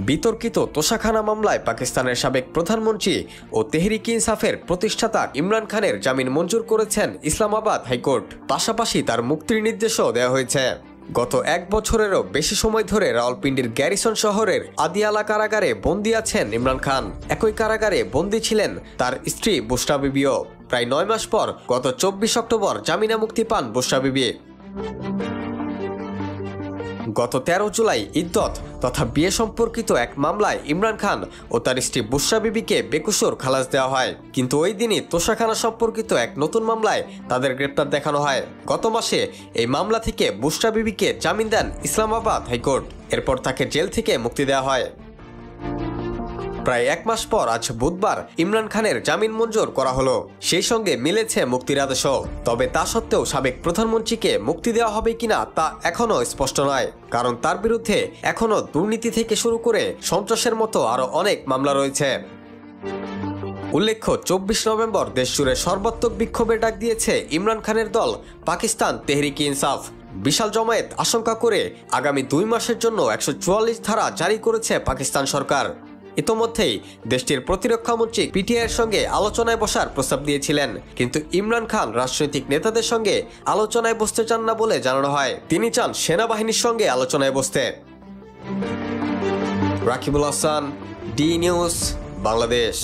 বিতর্কিত তোশাখানা মামলায় পাকিস্তানের সাবেক প্রধানমন্ত্রী ও তেহরিক ইনসাফের প্রতিষ্ঠাতা ইমরান খানের জামিন মঞ্জুর করেছেন ইসলামাবাদ হাইকোর্ট। পাশাপাশি তার মুক্তির নির্দেশও দেওয়া হয়েছে। গত ১ বছরেরও বেশি সময় ধরে রাওয়ালপিন্ডির গ্যারিসন শহরের আদিয়ালা কারাগারে বন্দী আছেন ইমরান খান। একই কারাগারে বন্দী ছিলেন তার স্ত্রী বুশরা বিবিও। প্রায় ৯ মাস পর গত ২৪ অক্টোবর জামিনে মুক্তি পান বুশরা বিবি। গত ১৩ জুলাই ইদ্যত তথা বিয়ে সম্পর্কিত এক মামলায় ইমরান খান ও তার স্ত্রী বুশরা বিবিকে বেকসুর খালাস দেওয়া হয়, কিন্তু ওই দিনই তোশাখানা সম্পর্কিত এক নতুন মামলায় তাদের গ্রেপ্তার দেখানো হয়। গত মাসে এই মামলা থেকে বুশরা বিবিকে জামিন দেন ইসলামাবাদ হাইকোর্ট। এরপর তাকে জেল থেকে মুক্তি দেওয়া হয়। প্রায় ১ মাস পর আজ বুধবার ইমরান খানের জামিন মঞ্জুর করা হলো। সেই সঙ্গে মিলেছে মুক্তির আদেশও। তবে তা সত্ত্বেও সাবেক প্রধানমন্ত্রীকে মুক্তি দেওয়া হবে কিনা তা এখনও স্পষ্ট নয়, কারণ তার বিরুদ্ধে এখনও দুর্নীতি থেকে শুরু করে সন্ত্রাসের মতো আরও অনেক মামলা রয়েছে। উল্লেখ্য, ২৪ নভেম্বর দেশজুড়ে সর্বাত্মক বিক্ষোভের ডাক দিয়েছে ইমরান খানের দল পাকিস্তান তেহরিক ইনসাফ। বিশাল জমায়েত আশঙ্কা করে আগামী ২ মাসের জন্য ১৪৪ ধারা জারি করেছে পাকিস্তান সরকার। ইতোমধ্যেই দেশটির প্রতিরক্ষা মন্ত্রী পিটিআইয়ের সঙ্গে আলোচনায় বসার প্রস্তাব দিয়েছিলেন, কিন্তু ইমরান খান রাজনৈতিক নেতাদের সঙ্গে আলোচনায় বসতে চান না বলে জানানো হয়। তিনি চান সেনাবাহিনীর সঙ্গে আলোচনায় বসতে। Rakibul Hasan, D news, Bangladesh.